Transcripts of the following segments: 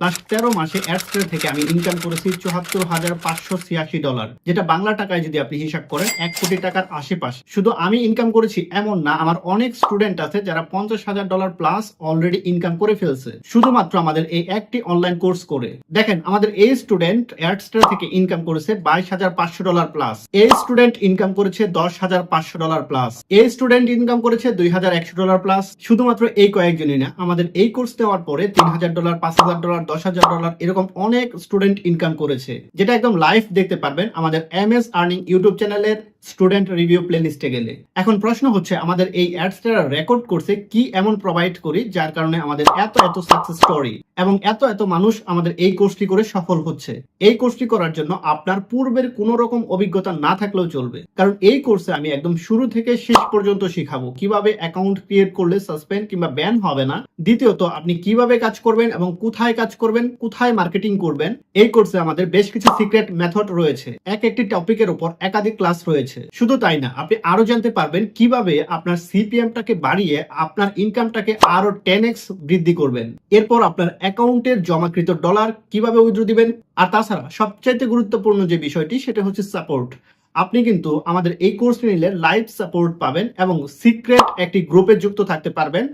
Last 13 মাসে Adster থেকে আমি ইনকাম করেছি $74,586, যেটা বাংলা টাকায় যদি আপনি হিসাব করেন 1 কোটি টাকার আশেপাশে। শুধু আমি ইনকাম করেছি এমন না, আমার অনেক স্টুডেন্ট আছে যারা $50,000 প্লাস অলরেডি ইনকাম করে ফেলছে শুধুমাত্র আমাদের এই একটি অনলাইন কোর্স করে। দেখেন, আমাদের এই স্টুডেন্ট অ্যাডস্টার থেকে ইনকাম করেছে $22,500 প্লাস, এই স্টুডেন্ট ইনকাম করেছে $10,500 প্লাস, এই স্টুডেন্ট ইনকাম করেছে $2,100 প্লাস। শুধুমাত্র এই কয়েকজনই না, আমাদের এই কোর্স নেওয়ার পরে $3,000, $5,000, $10,000 এরকম অনেক স্টুডেন্ট ইনকাম করেছে, যেটা একদম লাইভ দেখতে পারবেন আমাদের এমএস আর্নিং ইউটিউব চ্যানেলের স্টুডেন্ট রিভিউ প্লেলিস্টে গেলে। এখন প্রশ্ন হচ্ছে, আমাদের এই অ্যাডসটা রেকর্ড করছে কি এমন প্রোভাইড করি যার কারণে আমাদের এত সাকসেস স্টোরি এবং এত মানুষ আমাদের এই কোর্সটি করে সফল হচ্ছে। এই কোর্সটি করার জন্য আপনার পূর্বের কোনো রকম অভিজ্ঞতা না থাকলেও চলবে, কারণ এই কোর্সে আমি একদম শুরু থেকে শেষ পর্যন্ত শিখাবো কিভাবে অ্যাকাউন্ট ক্রিয়েট করলে সাসপেন্ড কিংবা ব্যান হবে না। দ্বিতীয়ত, আপনি কিভাবে কাজ করবেন এবং কোথায় কাজ করবেন, কোথায় মার্কেটিং করবেন। এই কোর্সে আমাদের বেশ কিছু সিক্রেট মেথড রয়েছে, একটি টপিকের উপর একাধিক ক্লাস রয়েছে। শুধু তাই না, আপনি আরো জানতে পারবেন কিভাবে আপনার সিপিএমটাকে বাড়িয়ে আপনার ইনকামটাকে আরো 10x বৃদ্ধি করবেন। এরপর আপনার অ্যাকাউন্টের জমাকৃত ডলার কিভাবে উইথড্র দিবেন। আর তাছাড়া সবচাইতে গুরুত্বপূর্ণ যে বিষয়টি সেটা হচ্ছে সাপোর্ট। আপনি কিন্তু আমাদের এই কোর্স নিলে লাইভ সাপোর্ট পাবেন এবং সিক্রেট একটি গ্রুপে যুক্ত থাকতে পারবেন,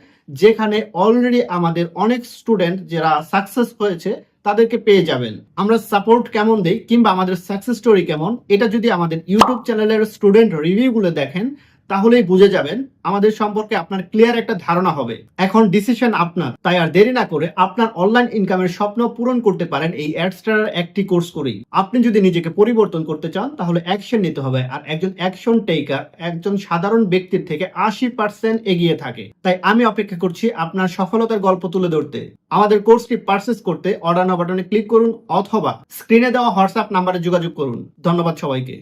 যেখানে অলরেডি আমাদের অনেক স্টুডেন্ট যারা সাকসেস হয়েছে তাদেরকে পেয়ে যাবেন। আমরা সাপোর্ট কেমন দেই কিংবা আমাদের সাকসেস স্টোরি কেমন, এটা যদি আমাদের ইউটিউব চ্যানেলের স্টুডেন্ট রিভিউগুলো দেখেন তাহলেই বুঝে যাবেন, আমাদের সম্পর্কে আপনার ক্লিয়ার একটা ধারণা হবে। এখন ডিসিশন আপনার, তাই আর দেরি না করে আপনার অনলাইন ইনকামের স্বপ্ন পূরণ করতে পারেন এই অ্যাডস্টার একটি কোর্স করেই। আপনি যদি নিজেকে পরিবর্তন করতে চান তাহলে অ্যাকশন নিতে হবে, আর একজন অ্যাকশন টেকার একজন সাধারণ ব্যক্তির থেকে 80% এগিয়ে থাকে। তাই আমি অপেক্ষা করছি আপনার সফলতার গল্প তুলে ধরতে। আমাদের কোর্সটি পারচেজ করতে অর্ডার নাও বাটনে ক্লিক করুন অথবা স্ক্রিনে দেওয়া হোয়াটসঅ্যাপ নাম্বারে যোগাযোগ করুন। ধন্যবাদ সবাইকে।